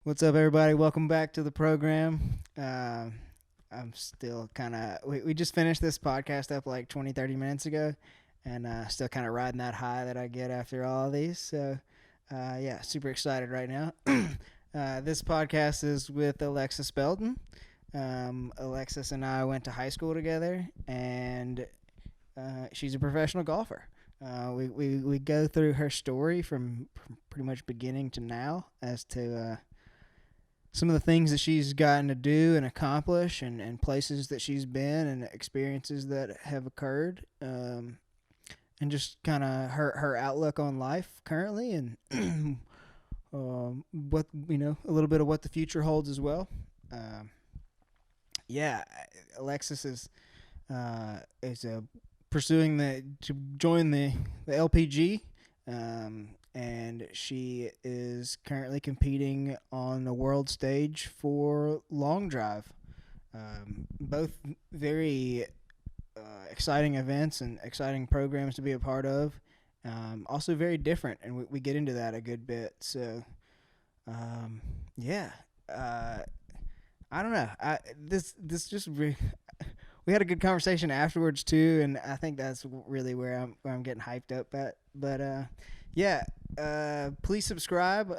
What's up, everybody? Welcome back to the program. I'm still kind of, we just finished this podcast up like 20, 30 minutes ago, and still kind of riding that high that I get after all of these. So, yeah, super excited right now. This podcast is with Alexis Belton. Alexis and I went to high school together, and she's a professional golfer. We go through her story from pretty much beginning to now as to some of the things that she's gotten to do and accomplish, and places that she's been and experiences that have occurred, and just kind of her outlook on life currently, and what a little bit of what the future holds as well. Yeah, Alexis is pursuing to join the LPG. And she is currently competing on the world stage for long drive. Both very exciting events and exciting programs to be a part of. Also very different, and we get into that a good bit. So, yeah. I don't know. We had a good conversation afterwards too, and I think that's really where I'm getting hyped up at. But yeah, please subscribe.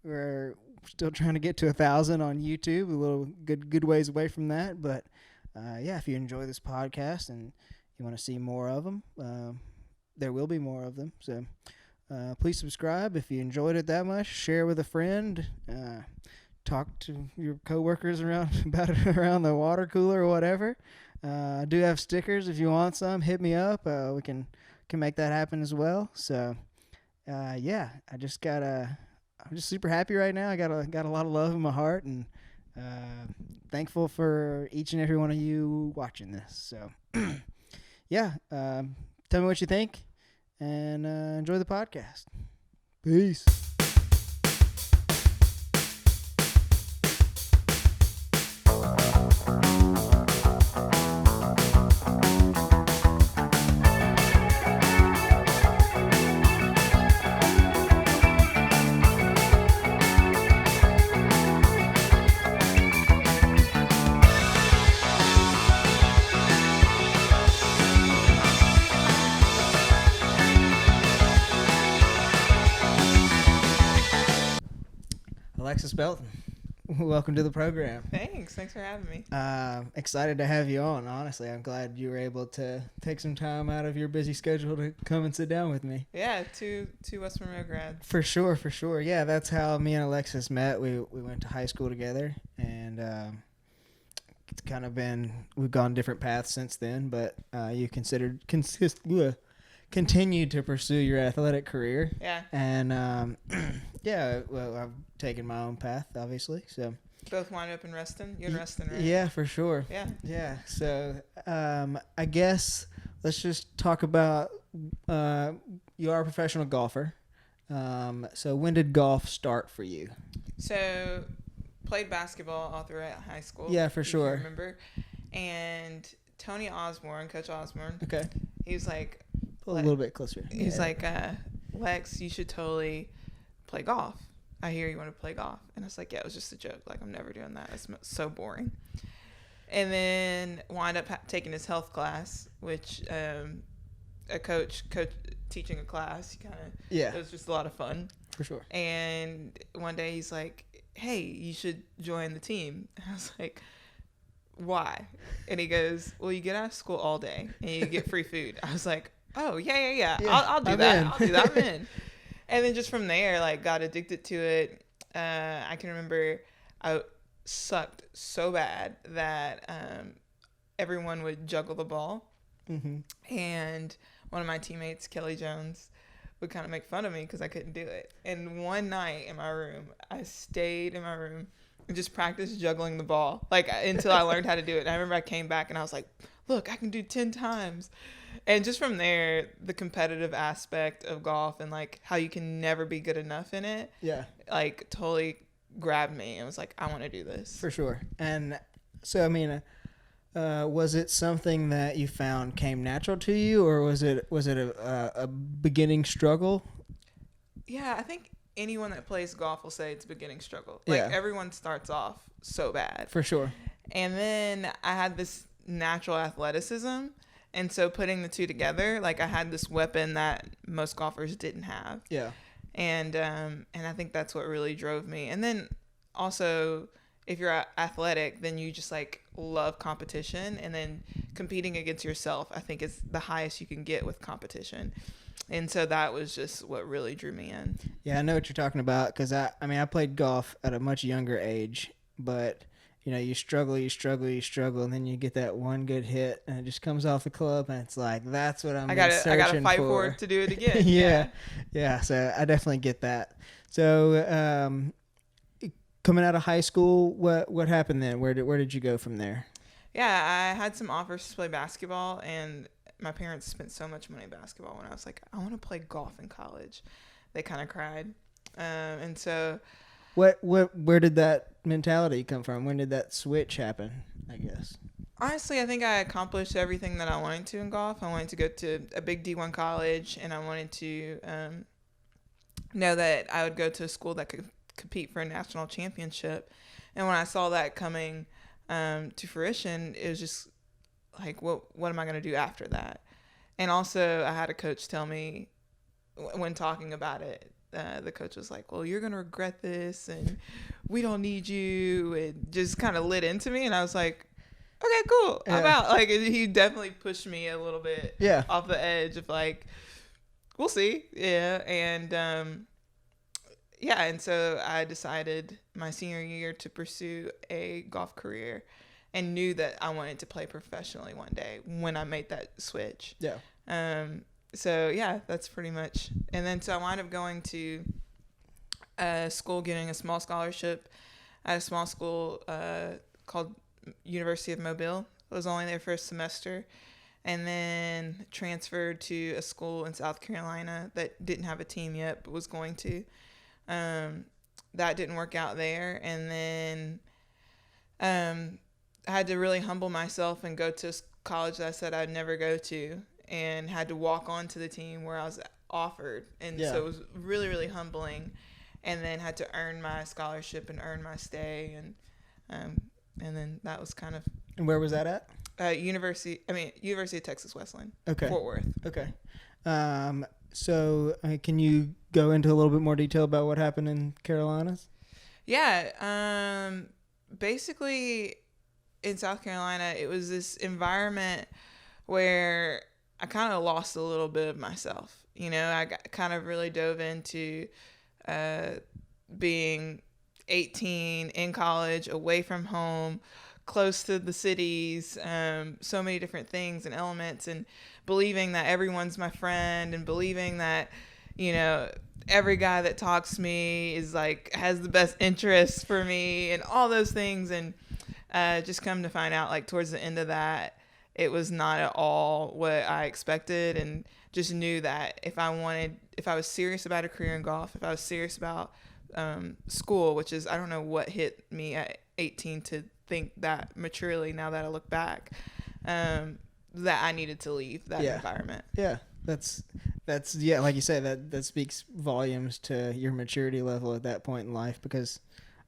We're still trying to get to 1,000 on YouTube. A little good ways away from that. But yeah, if you enjoy this podcast and you want to see more of them, there will be more of them. So please subscribe if you enjoyed it that much. Share with a friend. Talk to your coworkers about it around the water cooler or whatever. I do have stickers if you want some. Hit me up. We can make that happen as well. So, yeah, I'm just super happy right now. I got a lot of love in my heart, and thankful for each and every one of you watching this. So, yeah, tell me what you think, and enjoy the podcast. Peace. Alexis Belton, welcome to the program. Thanks for having me. Excited to have you on, honestly. I'm glad you were able to take some time out of your busy schedule to come and sit down with me. Yeah, two West Monroe grads. For sure. Yeah, that's how me and Alexis met. We went to high school together, and it's kind of we've gone different paths since then, but you continued to pursue your athletic career. Yeah. And yeah, well, I've taken my own path, obviously. So both wind up in Reston. You're in Reston, right? Yeah, for sure. Yeah. So I guess let's just talk about you are a professional golfer. So when did golf start for you? So played basketball all throughout high school. Yeah, for sure. I remember. And Tony Osborne, Coach Osborne. Okay. He was like, a little bit closer. He's like, Lex, you should totally play golf. I hear you want to play golf. And I was like, yeah, it was just a joke. Like, I'm never doing that. It's so boring. And then wind up taking his health class, which a coach teaching a class, it was just a lot of fun. For sure. And one day he's like, hey, you should join the team. And I was like, why? And he goes, well, you get out of school all day and you get free food. I was like, oh, yeah. I'll do that. I'll do that. I'm in. And then just from there, like, got addicted to it. I can remember I sucked so bad that everyone would juggle the ball. Mm-hmm. And one of my teammates, Kelly Jones, would kind of make fun of me because I couldn't do it. And one night in my room, I stayed in my room and just practiced juggling the ball, like, until I learned how to do it. And I remember I came back and I was like, look, I can do 10 times. And just from there, the competitive aspect of golf and, like, how you can never be good enough in it, like, totally grabbed me. I was like, I want to do this. For sure. And so, I mean, was it something that you found came natural to you, or was it a beginning struggle? Yeah, I think anyone that plays golf will say it's a beginning struggle. Like, everyone starts off so bad. For sure. And then I had this natural athleticism. And so putting the two together, like, I had this weapon that most golfers didn't have. Yeah. And I think that's what really drove me. And then also, if you're athletic, then you just, like, love competition. And then competing against yourself, I think, is the highest you can get with competition. And so that was just what really drew me in. Yeah, I know what you're talking about, because I played golf at a much younger age, but you struggle, and then you get that one good hit, and it just comes off the club, and it's like, that's what I gotta fight for it to do it again. Yeah. So I definitely get that. So coming out of high school, what happened then? Where did you go from there? Yeah, I had some offers to play basketball, and my parents spent so much money on basketball. When I was like, I want to play golf in college, they kind of cried. And so, where did that mentality come from? When did that switch happen, I guess? Honestly, I think I accomplished everything that I wanted to in golf. I wanted to go to a big D1 college, and I wanted to know that I would go to a school that could compete for a national championship. And when I saw that coming to fruition, it was just like, what am I going to do after that? And also, I had a coach tell me when talking about it, the coach was like, well, you're going to regret this, and we don't need you, and just kind of lit into me. And I was like, okay, cool. I'm out. Like, he definitely pushed me a little bit off the edge of, like, we'll see. Yeah. And, and so I decided my senior year to pursue a golf career, and knew that I wanted to play professionally one day when I made that switch. Yeah. So yeah, that's pretty much. And then so I wound up going to school, getting a small scholarship at a small school called University of Mobile. I was only there for a semester, and then transferred to a school in South Carolina that didn't have a team yet, but was going to. That didn't work out there, and then I had to really humble myself and go to a college that I said I'd never go to, and had to walk onto the team where I was offered. And so it was really, really humbling, and then had to earn my scholarship and earn my stay. And then that was kind of. And where was that at? University of Texas Wesleyan. Okay. Fort Worth. Okay. So can you go into a little bit more detail about what happened in Carolinas? Yeah. Basically, in South Carolina, it was this environment where I kind of lost a little bit of myself. I kind of really dove into being 18 in college, away from home, close to the cities, so many different things and elements, and believing that everyone's my friend, and believing that, every guy that talks to me is like, has the best interests for me, and all those things. And just come to find out, like, towards the end of that, it was not at all what I expected, and just knew that if I was serious about a career in golf, if I was serious about school, which is, I don't know what hit me at 18 to think that maturely, now that I look back, that I needed to leave that environment. Yeah, that's like you said, that speaks volumes to your maturity level at that point in life, because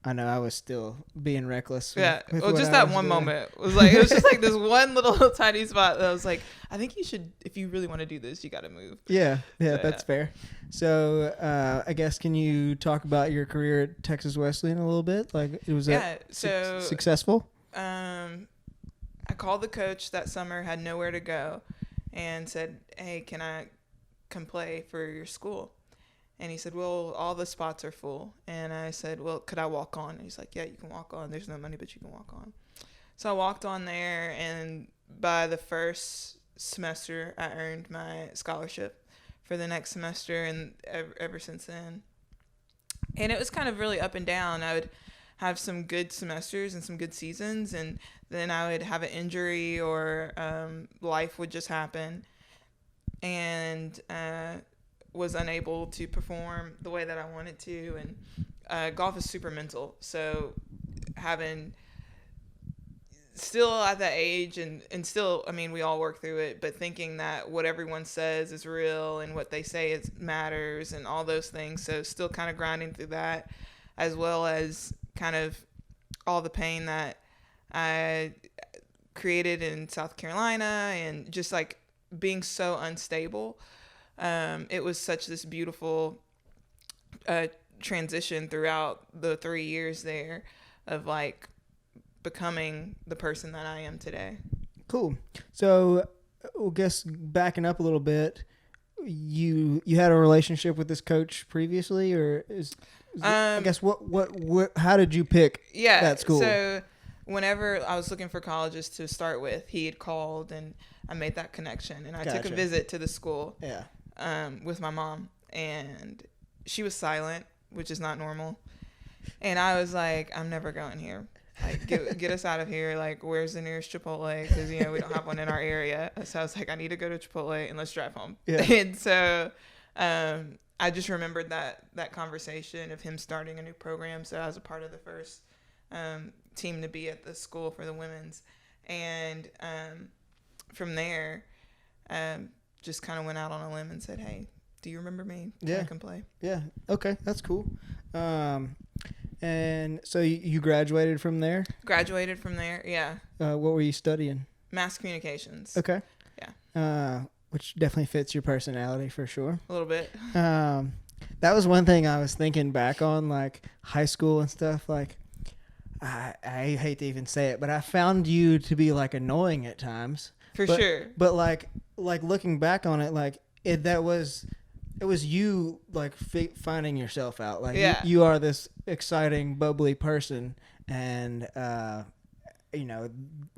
I know I was still being reckless. Well, just that one moment was like, it was just like this one little tiny spot that I was like, I think you should, if you really want to do this, you got to move. Yeah, that's fair. So I guess, can you talk about your career at Texas Wesleyan a little bit? Like, it was successful? I called the coach that summer, had nowhere to go, and said, hey, can I come play for your school? And he said, well, all the spots are full. And I said, well, could I walk on? And he's like, yeah, you can walk on. There's no money, but you can walk on. So I walked on there, and by the first semester, I earned my scholarship for the next semester, and ever since then. And it was kind of really up and down. I would have some good semesters and some good seasons, and then I would have an injury, or life would just happen, and was unable to perform the way that I wanted to. And golf is super mental, so having still at that age and still, I mean, we all work through it, but thinking that what everyone says is real and what they say is matters and all those things. So still kind of grinding through that, as well as kind of all the pain that I created in South Carolina and just like being so unstable. It was such this beautiful transition throughout the 3 years there of like becoming the person that I am today. Cool. So I guess backing up a little bit, you had a relationship with this coach previously, or I guess what how did you pick that school? So whenever I was looking for colleges to start with, he had called and I made that connection, and I took a visit to the school with my mom, and she was silent, which is not normal. And I was like, I'm never going here. Like, get us out of here. Like, where's the nearest Chipotle? Because, you know, we don't have one in our area. So I was like, I need to go to Chipotle and let's drive home. Yeah. And so I just remembered that conversation of him starting a new program. So I was a part of the first team to be at the school for the women's. And from there, just kind of went out on a limb and said, hey, do you remember me? I can play. Yeah. Okay. That's cool. And so you graduated from there? Graduated from there, yeah. What were you studying? Mass communications. Okay. Yeah. Which definitely fits your personality for sure. A little bit. That was one thing I was thinking back on, like high school and stuff. Like, I hate to even say it, but I found you to be like annoying at times. For sure. But like looking back on it, like it was you like finding yourself out. Like you are this exciting, bubbly person, and you know,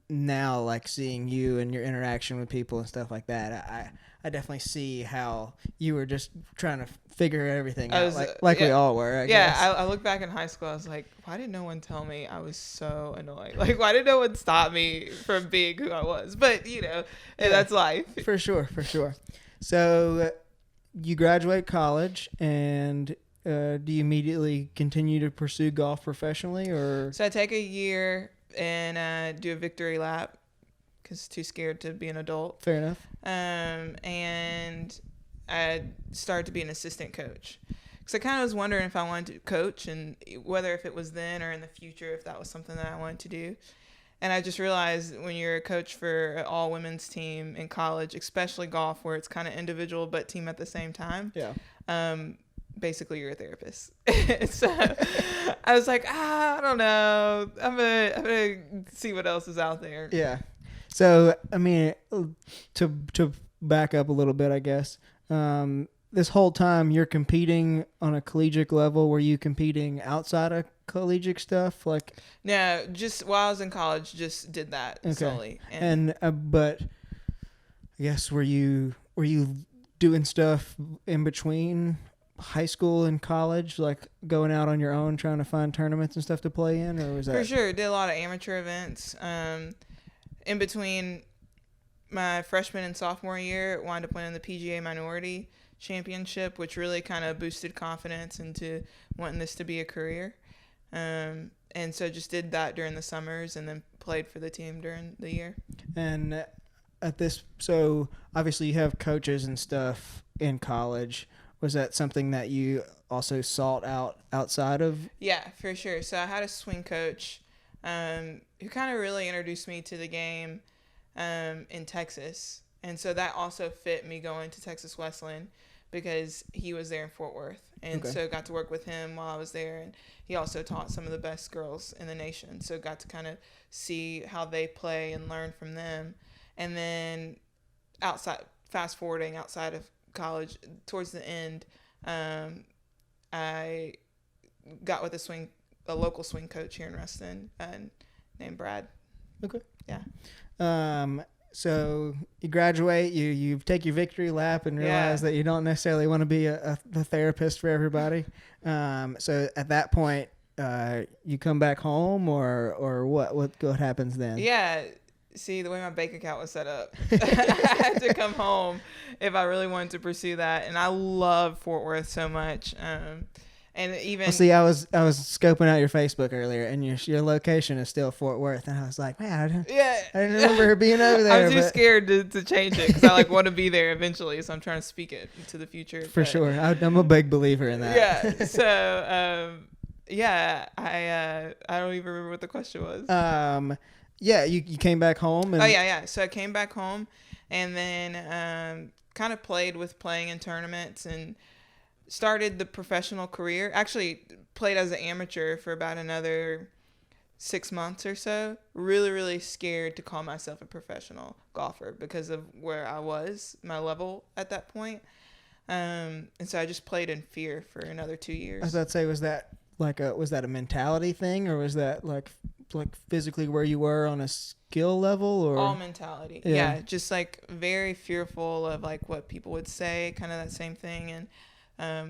now like seeing you and your interaction with people and stuff like that, I definitely see how you were just trying to figure everything out, like we all were. I guess. I look back in high school, I was like, why did no one tell me I was so annoying? Like, why did no one stop me from being who I was? But you know, that's life. For sure. So you graduate college, and do you immediately continue to pursue golf professionally, or? So I take a year and do a victory lap because too scared to be an adult. Fair enough. And I started to be an assistant coach because I kind of was wondering if I wanted to coach and whether if it was then or in the future if that was something that I wanted to do. And I just realized when you're a coach for an all women's team in college, especially golf, where it's kind of individual but team at the same time. Yeah. Basically, you're a therapist. So I was like, I don't know. I'm gonna see what else is out there. Yeah. So I mean, to back up a little bit, I guess. This whole time you're competing on a collegiate level. Were you competing outside of collegiate stuff? Like, no, just while I was in college, just did that solely. And but I guess were you doing stuff in between high school and college, like going out on your own trying to find tournaments and stuff to play in, or was that? For sure, did a lot of amateur events. In between my freshman and sophomore year, wound up winning the PGA Minority Championship, which really kind of boosted confidence into wanting this to be a career. And so just did that during the summers and then played for the team during the year. And so obviously you have coaches and stuff in college. Was that something that you also sought out outside of? Yeah, for sure. So I had a swing coach who kind of really introduced me to the game in Texas. And so that also fit me going to Texas Wesleyan because he was there in Fort Worth. And so got to work with him while I was there. And he also taught some of the best girls in the nation. So got to kind of see how they play and learn from them. And then fast forwarding outside of college, towards the end, I got with a local swing coach here in Ruston named Brad. Okay. Yeah. So you graduate, you take your victory lap and realize that you don't necessarily want to be the therapist for everybody. So at that point, you come back home, or what happens then? Yeah. See, the way my bank account was set up, I had to come home if I really wanted to pursue that. And I love Fort Worth so much. And even Well, see, I was scoping out your Facebook earlier, and your location is still Fort Worth, and I was like, man, I didn't remember her being over there. I'm too scared to change it because I like want to be there eventually, so I'm trying to speak it into the future. For sure, I'm a big believer in that. Yeah. So yeah, I don't even remember what the question was. Yeah, you came back home. And yeah. So I came back home, and then kind of playing in tournaments and started the professional career. Actually played as an amateur for about another 6 months or so. Really, really scared to call myself a professional golfer because of where I was, my level at that point. And so I just played in fear for another 2 years. I was about to say, was that a mentality thing, or was that like physically where you were on a skill level, or all mentality? Yeah, just like very fearful of like what people would say, kind of that same thing. And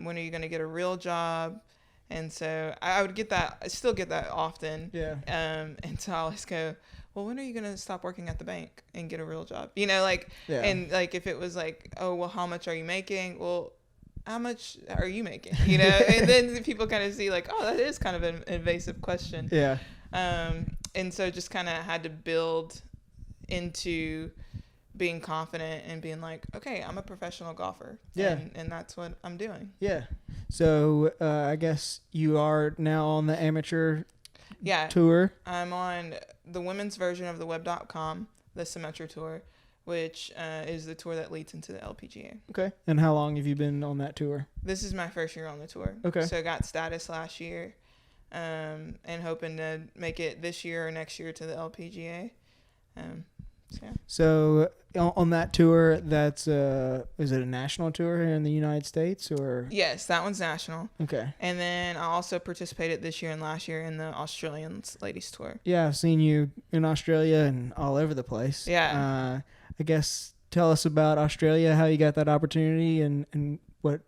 when are you going to get a real job? And so I would get that. I still get that often. Yeah. And so I always go, well, when are you going to stop working at the bank and get a real job? You know, like, yeah. And like if it was like, oh, well, how much are you making? Well, how much are you making? You know, and then people kind of see like, oh, that is kind of an invasive question. Yeah. And so just kind of had to build into being confident and being like, okay, I'm a professional golfer. Yeah. And that's what I'm doing. Yeah. So I guess you are now on the amateur tour. I'm on the women's version of the web.com, the Symetra Tour, which is the tour that leads into the LPGA. Okay. And how long have you been on that tour? This is my first year on the tour. Okay. So I got status last year, and hoping to make it this year or next year to the LPGA. So on that tour, that's is it a national tour here in the United States, or? Yes, that one's national. Okay. And then I also participated this year and last year in the Australian ladies tour. Yeah, I've seen you in Australia and all over the place. Yeah. I guess tell us about Australia, how you got that opportunity, and what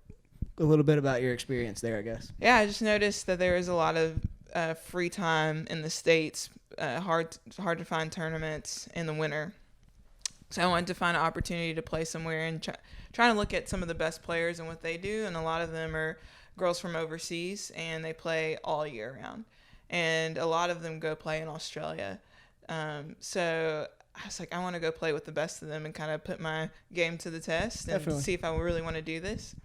a little bit about your experience there, I guess. Yeah, I just noticed that there is a lot of free time in the States. Hard to find tournaments in the winter. So I wanted to find an opportunity to play somewhere and trying to look at some of the best players and what they do. And a lot of them are girls from overseas, and they play all year round. And a lot of them go play in Australia. So I was like, I want to go play with the best of them and kind of put my game to the test and Definitely. see if I really want to do this.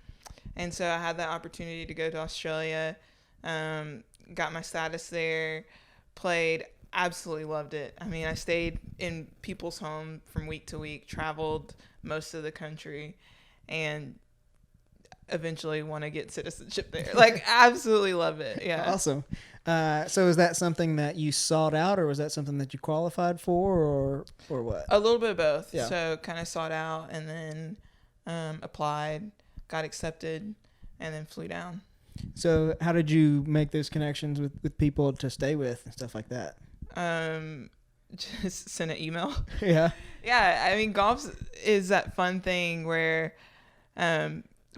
And so I had that opportunity to go to Australia, got my status there, played, absolutely loved it. I mean, I stayed in people's home from week to week, traveled most of the country, and eventually want to get citizenship there. Like, absolutely love it. Yeah. Awesome. So is that something that you sought out, or was that something that you qualified for, or what? A little bit of both. Yeah. So kind of sought out and then applied, got accepted, and then flew down. So how did you make those connections with people to stay with and stuff like that? Just send an email. Yeah. Yeah, I mean, golf is that fun thing where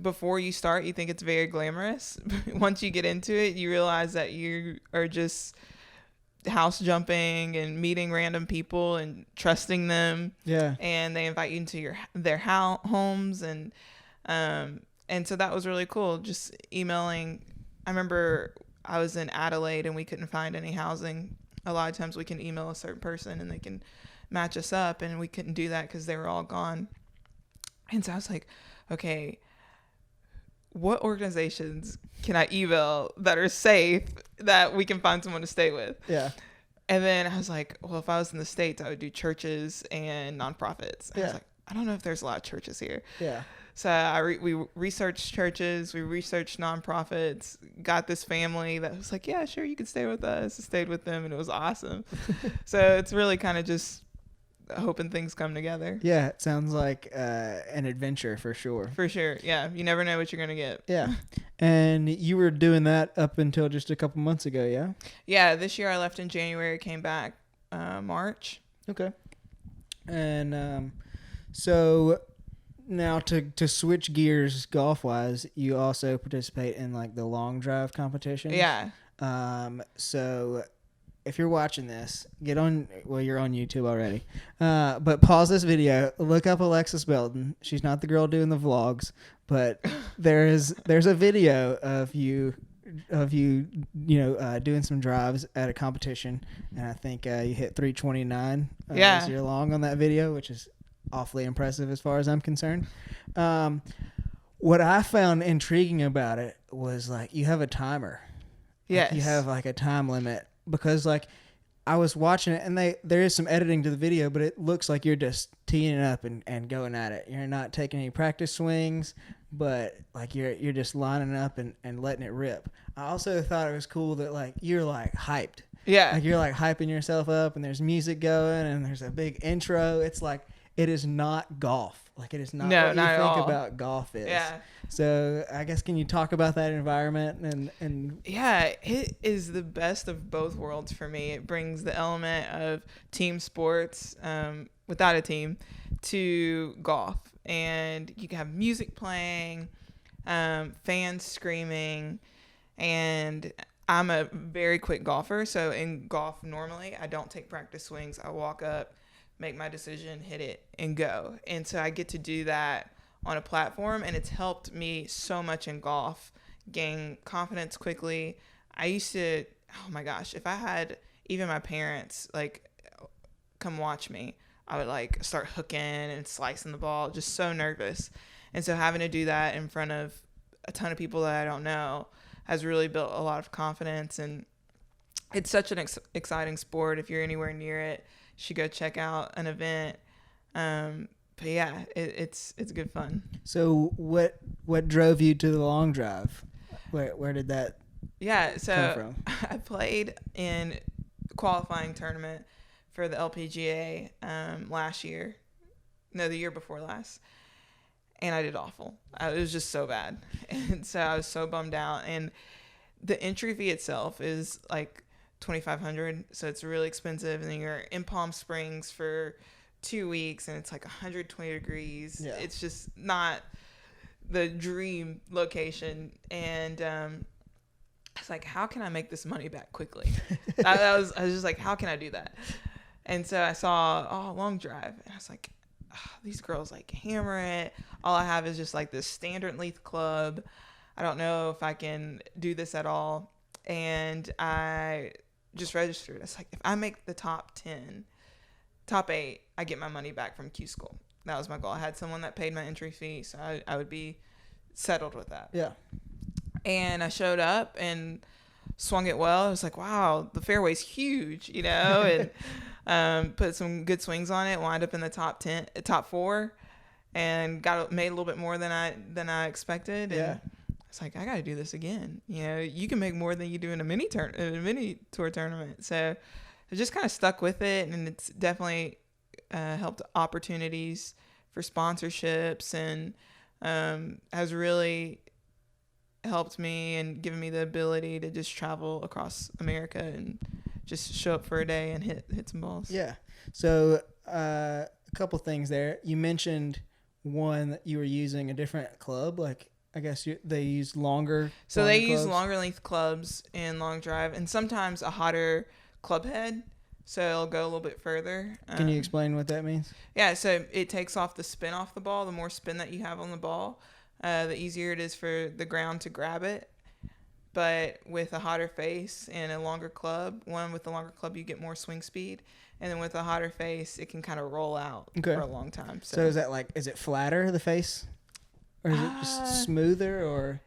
before you start, you think it's very glamorous. Once you get into it, you realize that you are just house jumping and meeting random people and trusting them. Yeah. And they invite you into their homes, and so that was really cool. Just emailing. I remember I was in Adelaide and we couldn't find any housing. A lot of times we can email a certain person and they can match us up, and we couldn't do that because they were all gone. And so I was like, okay, what organizations can I email that are safe that we can find someone to stay with? Yeah. And then I was like, well, if I was in the States, I would do churches and nonprofits. I was like, I don't know if there's a lot of churches here. Yeah. So we researched churches, we researched nonprofits, got this family that was like, yeah, sure, you can stay with us. I stayed with them, and it was awesome. So it's really kind of just hoping things come together. Yeah, it sounds like an adventure for sure. For sure, yeah. You never know what you're going to get. Yeah. And you were doing that up until just a couple months ago, yeah? Yeah, this year I left in January, came back March. Okay. And so now to switch gears golf-wise, you also participate in like the long drive competition. Yeah. So if you're watching this, you're on YouTube already. But pause this video, look up Alexis Belton. She's not the girl doing the vlogs, but there's a video of you of you doing some drives at a competition, and I think you hit 329 as you're long on that video, which is awfully impressive as far as I'm concerned. What I found intriguing about it was like you have a timer. Yes. Like, you have like a time limit, because like I was watching it, and there is some editing to the video, but it looks like you're just teeing it up and going at it. You're not taking any practice swings, but like you're just lining up and letting it rip. I also thought it was cool that like you're like hyped. Yeah. Like you're like hyping yourself up, and there's music going, and there's a big intro. It's like it is not golf. Like it is not what you think about golf is. Yeah. So I guess, can you talk about that environment and Yeah, it is the best of both worlds for me. It brings the element of team sports without a team to golf, and you can have music playing, fans screaming, and I'm a very quick golfer. So in golf, normally I don't take practice swings. I walk up, make my decision, hit it, and go. And so I get to do that on a platform, and it's helped me so much in golf gain confidence quickly. I used to, oh my gosh, if I had even my parents like come watch me, I would like start hooking and slicing the ball, just so nervous. And so having to do that in front of a ton of people that I don't know has really built a lot of confidence. And it's such an exciting sport. If you're anywhere near it, you should go check out an event. But yeah, it's good fun. So what drove you to the long drive? Where did that come from? I played in qualifying tournament for the LPGA last year. No, the year before last. And I did awful. It was just so bad. And so I was so bummed out. And the entry fee itself is like $2,500, so it's really expensive. And then you're in Palm Springs for 2 weeks, and it's like 120 degrees. Yeah. It's just not the dream location. And I was like, how can I make this money back quickly? I was just like, how can I do that? And so I saw long drive, and I was like, these girls like hammer it. All I have is just like this standard length club. I don't know if I can do this at all. And I just registered. It's like, if I make the top 8, I get my money back from Q School. That was my goal. I had someone that paid my entry fee, so I would be settled with that. Yeah. And I showed up and swung it well. I was like, wow, the fairway's huge, and put some good swings on it. Wound up in the top 4, and made a little bit more than I expected. And I was like, I got to do this again. You can make more than you do in a mini tour tournament. So I just kind of stuck with it, and it's definitely helped opportunities for sponsorships, and has really helped me and given me the ability to just travel across America and just show up for a day and hit some balls. Yeah. So a couple things there. You mentioned one that you were using a different club. Like, I guess they use longer. So they use longer length clubs in long drive, and sometimes a hotter club head, so it'll go a little bit further. Can you explain what that means? Yeah, so it takes off the spin off the ball. The more spin that you have on the ball, the easier it is for the ground to grab it. But with a hotter face and a longer club, with the longer club you get more swing speed, and then with a hotter face it can kind of roll out for a long time. So is it flatter, the face, or is it just smoother, or?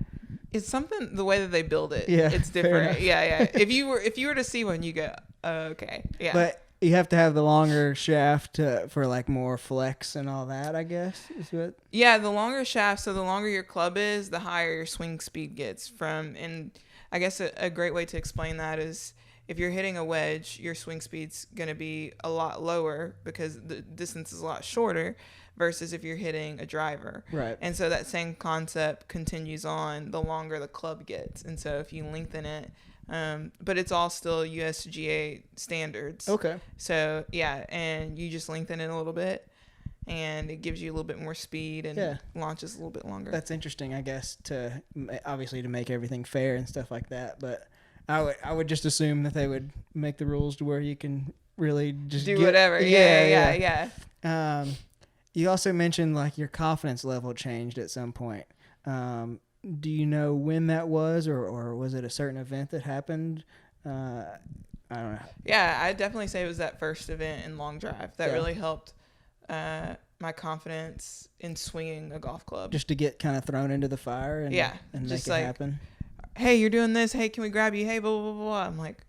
It's something, the way that they build it. Yeah, it's different. Yeah. If you were to see one, you go, okay, yeah. But you have to have the longer shaft for like more flex and all that, I guess, is what? Yeah, the longer shaft. So the longer your club is, the higher your swing speed gets from. And I guess a great way to explain that is, if you're hitting a wedge, your swing speed's going to be a lot lower because the distance is a lot shorter, versus if you're hitting a driver. Right. And so that same concept continues on the longer the club gets. And so if you lengthen it, but it's all still USGA standards. Okay. So yeah, and you just lengthen it a little bit, and it gives you a little bit more speed, and launches a little bit longer. That's interesting, I guess, to make everything fair and stuff like that. But I would just assume that they would make the rules to where you can really just do whatever. Yeah. You also mentioned like your confidence level changed at some point. do you know when that was, or was it a certain event that happened? I don't know. Yeah, I definitely say it was that first event in Long Drive that Yeah. really helped my confidence in swinging a golf club. Just to get kind of thrown into the fire and Yeah, and just make it like, happen. hey, you're doing this. Hey, can we grab you? Hey, blah, blah, blah, blah. I'm like,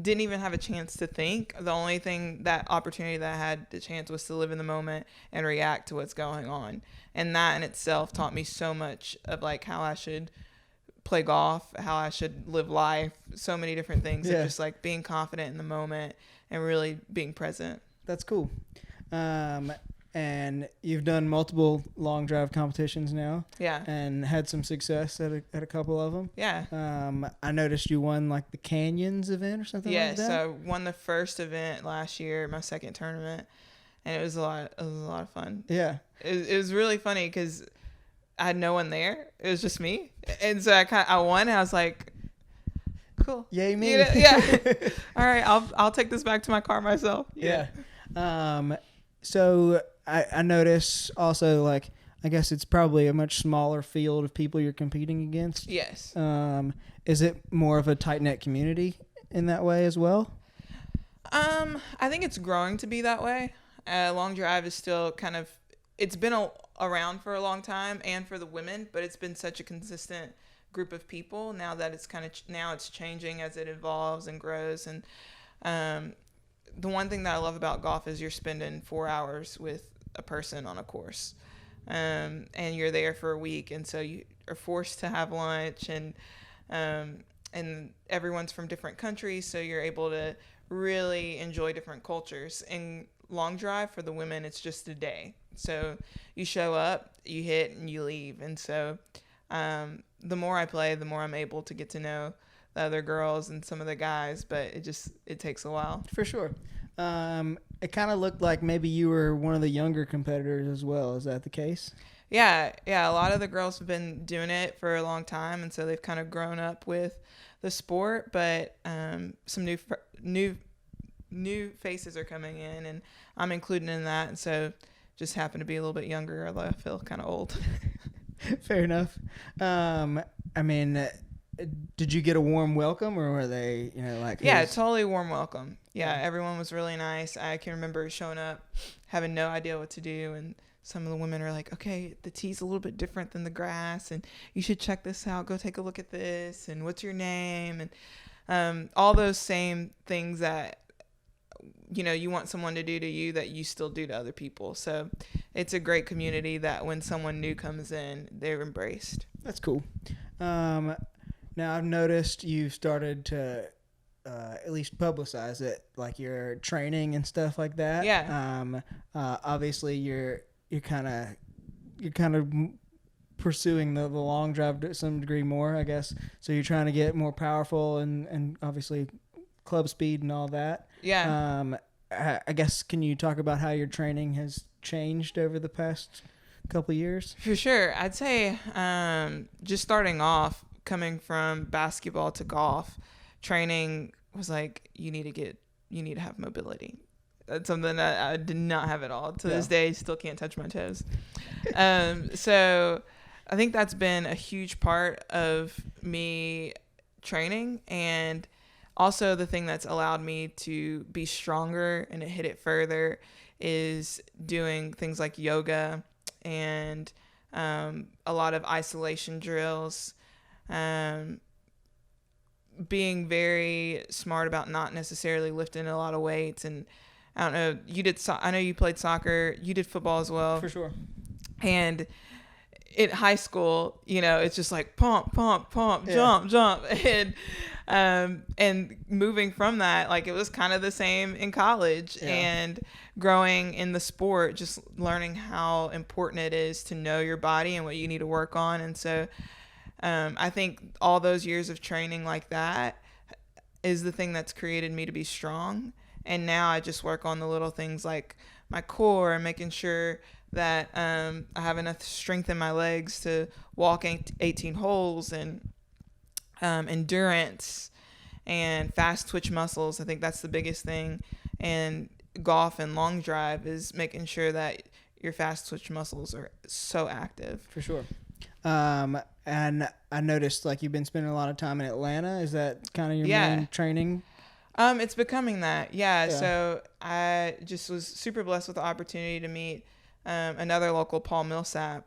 didn't even have a chance to think. The only thing, that opportunity that I had the chance was to live in the moment and react to what's going on. And that in itself taught me so much of like how I should play golf, how I should live life, so many different things. Yeah. Of just like being confident in the moment and really being present. That's cool. And you've done multiple long drive competitions now. Yeah. And had some success at a couple of them. Yeah. I noticed you won like the Canyons event or something like that. Yeah, so I won the first event last year, my second tournament, and it was a lot of fun. Yeah. It was really funny because I had no one there. It was just me. And so I won, and I was like, cool. Yay me. You know, yeah. All right, I'll take this back to my car myself. Yeah. So I notice also, like, I guess it's probably a much smaller field of people you're competing against. Yes. Is it more of a tight-knit community in that way as well? I think it's growing to be that way. Long Drive is still kind of, it's been around for a long time, and for the women, but it's been such a consistent group of people now that it's kind of, now it's changing as it evolves and grows. And the one thing that I love about golf is you're spending 4 hours with a person on a course, and you're there for a week, and so you are forced to have lunch, and everyone's from different countries, so you're able to really enjoy different cultures. In Long Drive, for the women, it's just a day, so you show up, you hit, and you leave. And so the more I play, the more I'm able to get to know the other girls and some of the guys, but it takes a while. For sure. It kind of looked like maybe you were one of the younger competitors as well. Is that the case? Yeah. A lot of the girls have been doing it for a long time, and so they've kind of grown up with the sport. But some new faces are coming in, and I'm included in that. And so just happen to be a little bit younger, although I feel kind of old. Fair enough. I mean, did you get a warm welcome, or were they, like? Yeah, totally warm welcome. Yeah, everyone was really nice. I can remember showing up, having no idea what to do, and some of the women are like, okay, the tee's a little bit different than the grass, and you should check this out. Go take a look at this, and what's your name? And all those same things that, you want someone to do to you that you still do to other people. So it's a great community that when someone new comes in, they're embraced. That's cool. Now I've noticed you've started to at least publicize it, like your training and stuff like that. Yeah. Obviously you're kind of pursuing the long drive to some degree more, I guess. So you're trying to get more powerful and obviously club speed and all that. Yeah. I guess, can you talk about how your training has changed over the past couple of years? For sure. I'd say just starting off, coming from basketball to golf, training was like, you need to have mobility. That's something that I did not have at all. To this day, still can't touch my toes. So I think that's been a huge part of me training, and also the thing that's allowed me to be stronger and to hit it further is doing things like yoga and a lot of isolation drills, being very smart about not necessarily lifting a lot of weights. And I don't know, I know you played soccer, you did football as well. For sure. And in high school, it's just like pump, jump. And moving from that, like, it was kind of the same in college. Yeah. And growing in the sport, just learning how important it is to know your body and what you need to work on. And so I think all those years of training like that is the thing that's created me to be strong. And now I just work on the little things like my core and making sure that I have enough strength in my legs to walk 18 holes, and endurance and fast twitch muscles. I think that's the biggest thing. And golf and long drive is making sure that your fast twitch muscles are so active. For sure. And I noticed like you've been spending a lot of time in Atlanta. Is that kind of your main training? It's becoming that. Yeah. So I just was super blessed with the opportunity to meet another local, Paul Millsap,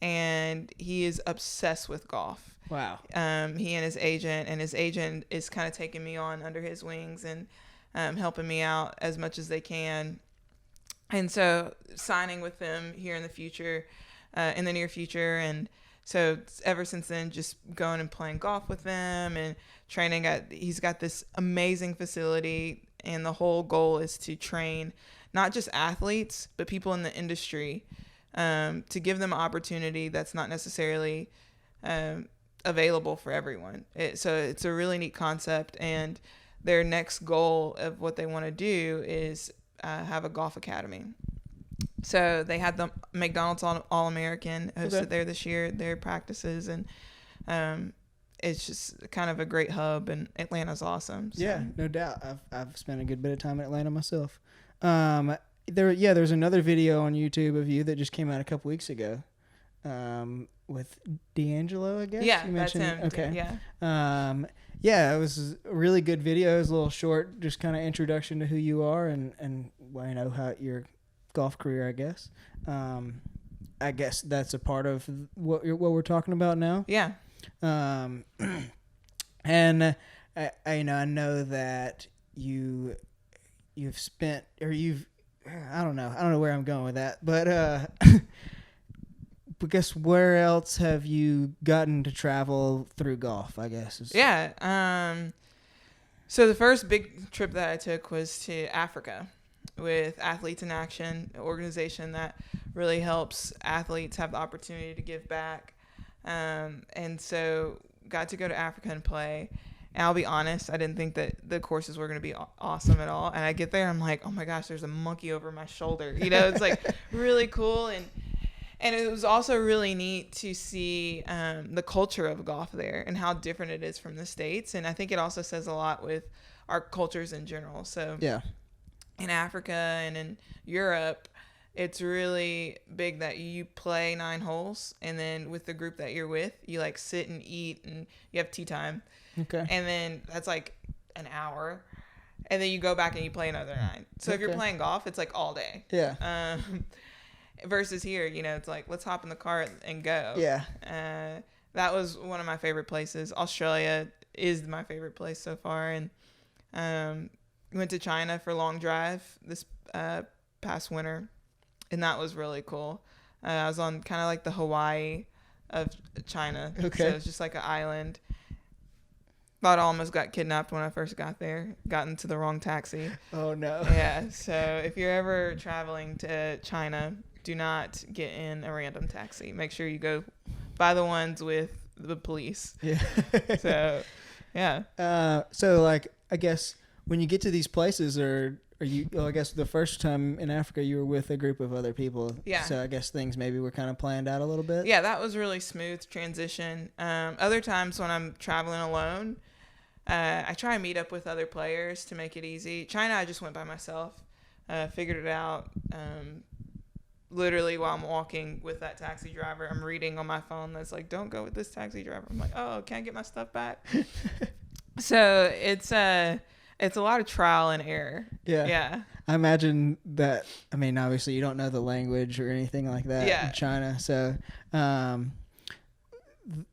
and he is obsessed with golf. Wow. He and his agent is kind of taking me on under his wings and helping me out as much as they can. And so signing with them here in the future, in the near future. And so ever since then, just going and playing golf with them and training he's got this amazing facility. And the whole goal is to train not just athletes, but people in the industry, to give them an opportunity that's not necessarily available for everyone. So it's a really neat concept. And their next goal of what they want to do is have a golf academy. So they had the McDonald's All-American hosted there this year, their practices, and it's just kind of a great hub, and Atlanta's awesome. So. Yeah, no doubt. I've spent a good bit of time in Atlanta myself. There's another video on YouTube of you that just came out a couple weeks ago, with D'Angelo, I guess. Yeah, you that's him. Okay. Yeah. Yeah, it was a really good video. It was a little short, just kind of introduction to who you are and well, you know, how your golf career, I guess. I guess that's a part of what we're talking about now. Yeah. And I know that you've spent, or I don't know where I'm going with that, but I guess where else have you gotten to travel through golf, I guess? Yeah. So the first big trip that I took was to Africa with Athletes in Action, an organization that really helps athletes have the opportunity to give back. And so got to go to Africa and play. And I'll be honest, I didn't think that the courses were going to be awesome at all. And I get there, I'm like, oh my gosh, there's a monkey over my shoulder. You know, it's like really cool. And it was also really neat to see the culture of golf there and how different it is from the States. And I think it also says a lot with our cultures in general. So yeah, in Africa and in Europe, it's really big that you play 9 holes. And then with the group that you're with, you like sit and eat and you have tea time. Okay. And then that's like an hour. And then you go back and you play another 9. So if you're playing golf, it's like all day. Yeah. Versus here, you know, it's like, let's hop in the car and go. Yeah. That was one of my favorite places. Australia is my favorite place so far. And went to China for long drive this past winter. And that was really cool. I was on kind of like the Hawaii of China. Okay. So it's just like an island. Thought I almost got kidnapped when I first got there. Got into the wrong taxi. Oh, no. Yeah. So if you're ever traveling to China, do not get in a random taxi. Make sure you go by the ones with the police. Yeah. So, yeah. So, like, I guess when you get to these places, are you? Well, I guess the first time in Africa, you were with a group of other people. Yeah. So I guess things maybe were kind of planned out a little bit. Yeah, that was really smooth transition. Other times when I'm traveling alone, I try and meet up with other players to make it easy. China, I just went by myself. Figured it out. Literally while I'm walking with that taxi driver, I'm reading on my phone that's like, don't go with this taxi driver. I'm like, oh, can I get my stuff back? So it's a lot of trial and error. Yeah. Yeah. I imagine that, I mean, obviously you don't know the language or anything like that in China. So,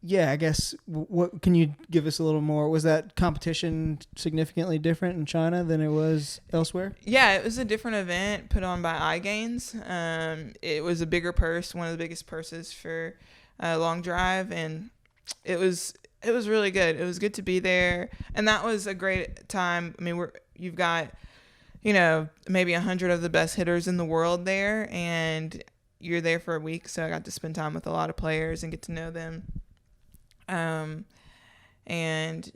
yeah, I guess, what can you give us a little more? Was that competition significantly different in China than it was elsewhere? Yeah, it was a different event put on by iGains. It was a bigger purse, one of the biggest purses for long drive, and it was really good. It was good to be there, and that was a great time. I mean, you've got, you know, maybe 100 of the best hitters in the world there, and you're there for a week, so I got to spend time with a lot of players and get to know them. And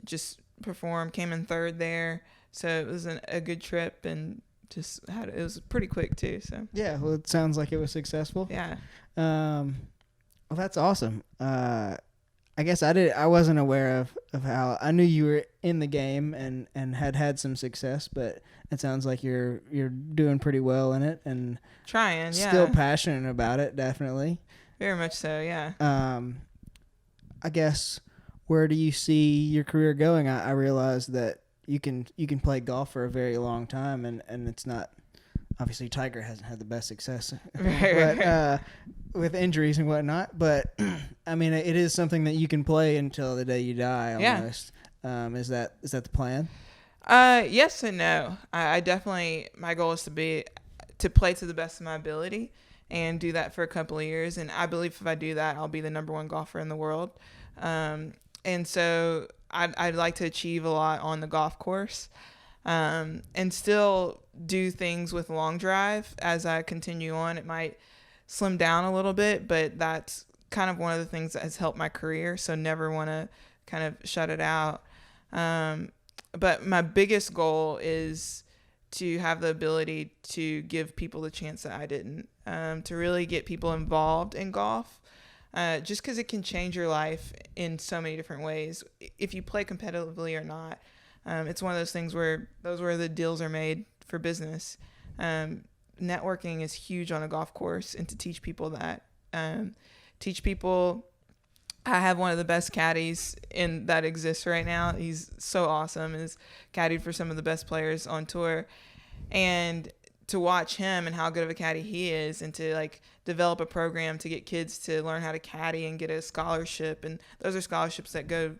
just came in 3rd there. So it was a good trip, and it was pretty quick too. So yeah, well, it sounds like it was successful. Yeah. Well, that's awesome. I guess I wasn't aware of how, I knew you were in the game and had some success, but it sounds like you're doing pretty well in it and trying, yeah. Still passionate about it, definitely. Very much so, yeah. I guess, where do you see your career going? I realize that you can play golf for a very long time, and it's not, obviously Tiger hasn't had the best success, but with injuries and whatnot. But I mean, it is something that you can play until the day you die, almost. Is that the plan? Yes and no. I definitely, my goal is to play to the best of my ability and do that for a couple of years. And I believe if I do that, I'll be the number one golfer in the world. And so I'd like to achieve a lot on the golf course, and still do things with long drive as I continue on. It might slim down a little bit, but that's kind of one of the things that has helped my career. So never want to kind of shut it out. But my biggest goal is to have the ability to give people the chance that I didn't, to really get people involved in golf, just because it can change your life in so many different ways. If you play competitively or not, it's one of those things where the deals are made for business. Networking is huge on a golf course, and to teach people that, I have one of the best caddies that exists right now. He's so awesome. He's caddied for some of the best players on tour. And to watch him and how good of a caddy he is, and to like develop a program to get kids to learn how to caddy and get a scholarship. And those are scholarships that go,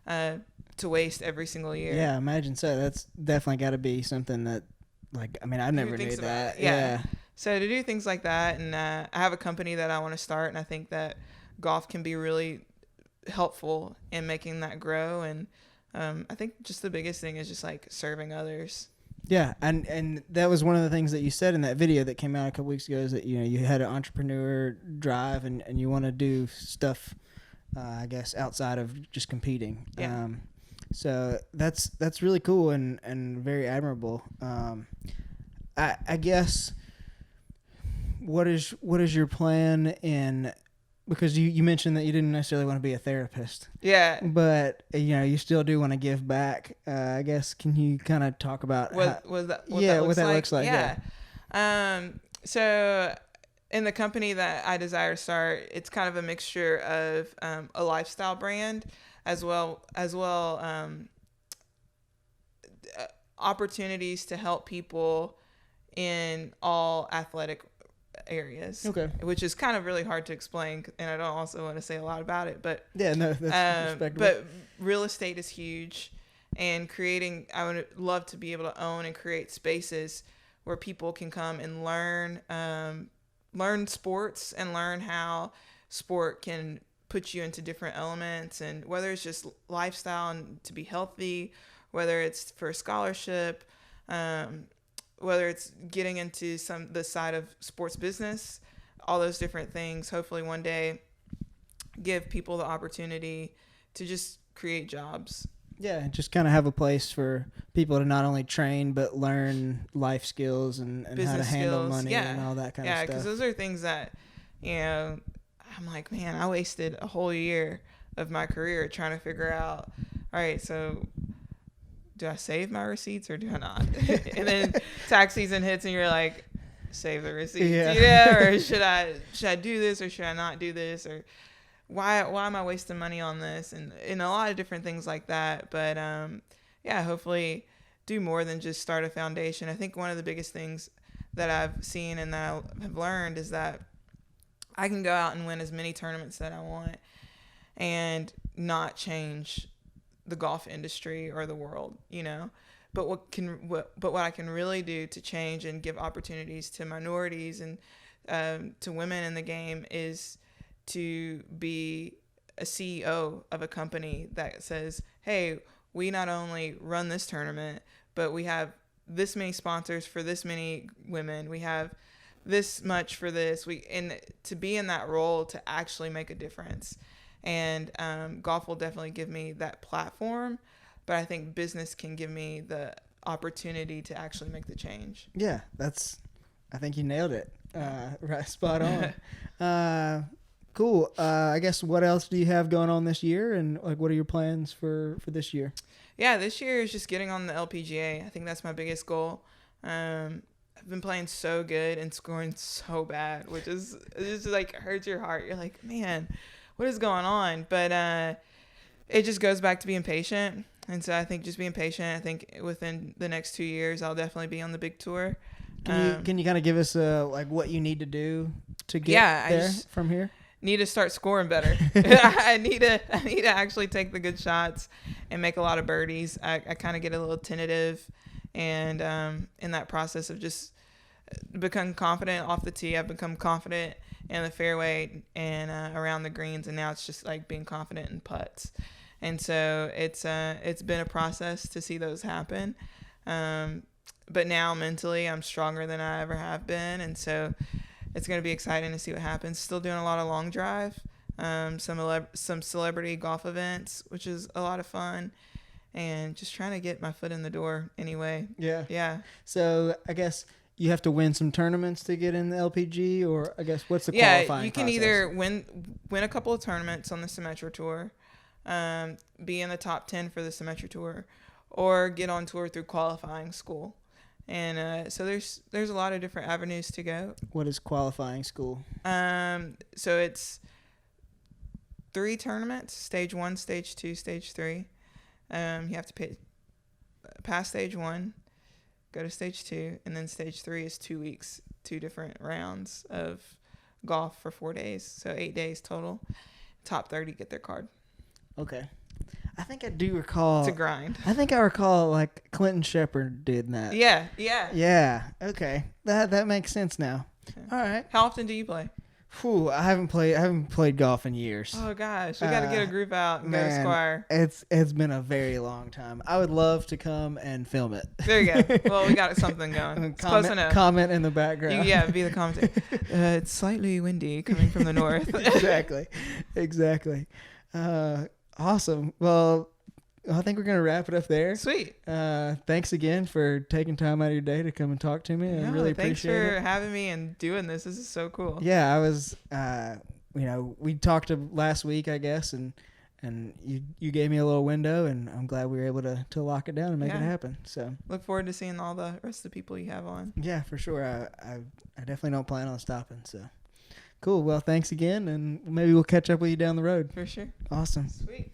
to waste every single year. Yeah, imagine so. That's definitely got to be something that, like, I mean, I never knew that. Yeah. So to do things like that, and I have a company that I want to start, and I think that golf can be really helpful in making that grow. And I think just the biggest thing is just like serving others. Yeah, and that was one of the things that you said in that video that came out a couple weeks ago, is that you had an entrepreneur drive, and you want to do stuff, I guess, outside of just competing. Yeah. So that's really cool and very admirable. I guess what is your plan in, because you mentioned that you didn't necessarily want to be a therapist. Yeah. But you still do want to give back. I guess, can you kind of talk about what that looks like? Yeah. So in the company that I desire to start, it's kind of a mixture of a lifestyle brand as well opportunities to help people in all athletic areas. Okay. Which is kind of really hard to explain, and I don't also want to say a lot about it, but yeah, no, that's respectable. But real estate is huge, and I would love to be able to own and create spaces where people can come and learn sports and learn how sport can put you into different elements, and whether it's just lifestyle and to be healthy, whether it's for a scholarship, whether it's getting into the side of sports business, all those different things. Hopefully one day give people the opportunity to just create jobs. Yeah, just kind of have a place for people to not only train but learn life skills and how to handle money and all that kind of stuff. Yeah, because those are things that, I'm like, man, I wasted a whole year of my career trying to figure out, all right, so do I save my receipts or do I not? And then tax season hits and you're like, save the receipts, or should I do this or should I not do this, or why am I wasting money on this, and a lot of different things like that. But hopefully do more than just start a foundation. I think one of the biggest things that I've seen and that I have learned is that I can go out and win as many tournaments that I want and not change the golf industry or the world, but what I can really do to change and give opportunities to minorities and to women in the game is to be a CEO of a company that says, hey, we not only run this tournament, but we have this many sponsors for this many women. We have this much for this. And to be in that role to actually make a difference. And golf will definitely give me that platform, but I think business can give me the opportunity to actually make the change. Yeah, I think you nailed it. Right, spot on. Cool. I guess, what else do you have going on this year, and like, what are your plans for this year? Yeah, this year is just getting on the LPGA. I think that's my biggest goal. I've been playing so good and scoring so bad, which is just like hurts your heart. You're like, man, what is going on? But it just goes back to being patient. And so I think just being patient, I think within the next 2 years, I'll definitely be on the big tour. Can you kind of give us like what you need to do to get there from here? Need to start scoring better. I need to actually take the good shots and make a lot of birdies. I kind of get a little tentative, and in that process of just become confident off the tee, I've become confident in the fairway and around the greens, and now it's just like being confident in putts. And so it's been a process to see those happen. But now mentally I'm stronger than I ever have been, and so it's going to be exciting to see what happens. Still doing a lot of long drive, some celebrity golf events, which is a lot of fun, and just trying to get my foot in the door anyway. Yeah. So I guess you have to win some tournaments to get in the LPG, or I guess what's the qualifying process? Yeah, you can either win a couple of tournaments on the Symetra Tour, be in the top 10 for the Symetra Tour, or get on tour through qualifying school. And so there's a lot of different avenues to go. What is qualifying school? So it's 3 tournaments: stage 1, stage 2, stage 3. You have to pass stage 1, go to stage 2, and then stage 3 is 2 weeks, 2 different rounds of golf for 4 days, so 8 days total. Top 30 get their card. Okay. I think I do recall. It's a grind. I think I recall like Clinton Shepherd did that. Yeah. Okay. That makes sense now. Okay. All right. How often do you play? I haven't played golf in years. Oh gosh, we got to get a group out and go to Squire. It's been a very long time. I would love to come and film it. There you go. Well, we got something going. It's close enough. Comment in the background. Be the commentator. It's slightly windy coming from the north. Exactly. Awesome. Well, I think we're going to wrap it up there. Sweet. Thanks again for taking time out of your day to come and talk to me. I really appreciate it. Thanks for having me and doing this. This is so cool. Yeah, I was, we talked last week, I guess, and you gave me a little window, and I'm glad we were able to lock it down and make it happen. So look forward to seeing all the rest of the people you have on. Yeah, for sure. I definitely don't plan on stopping, so. Cool. Well, thanks again, and maybe we'll catch up with you down the road. For sure. Awesome. Sweet.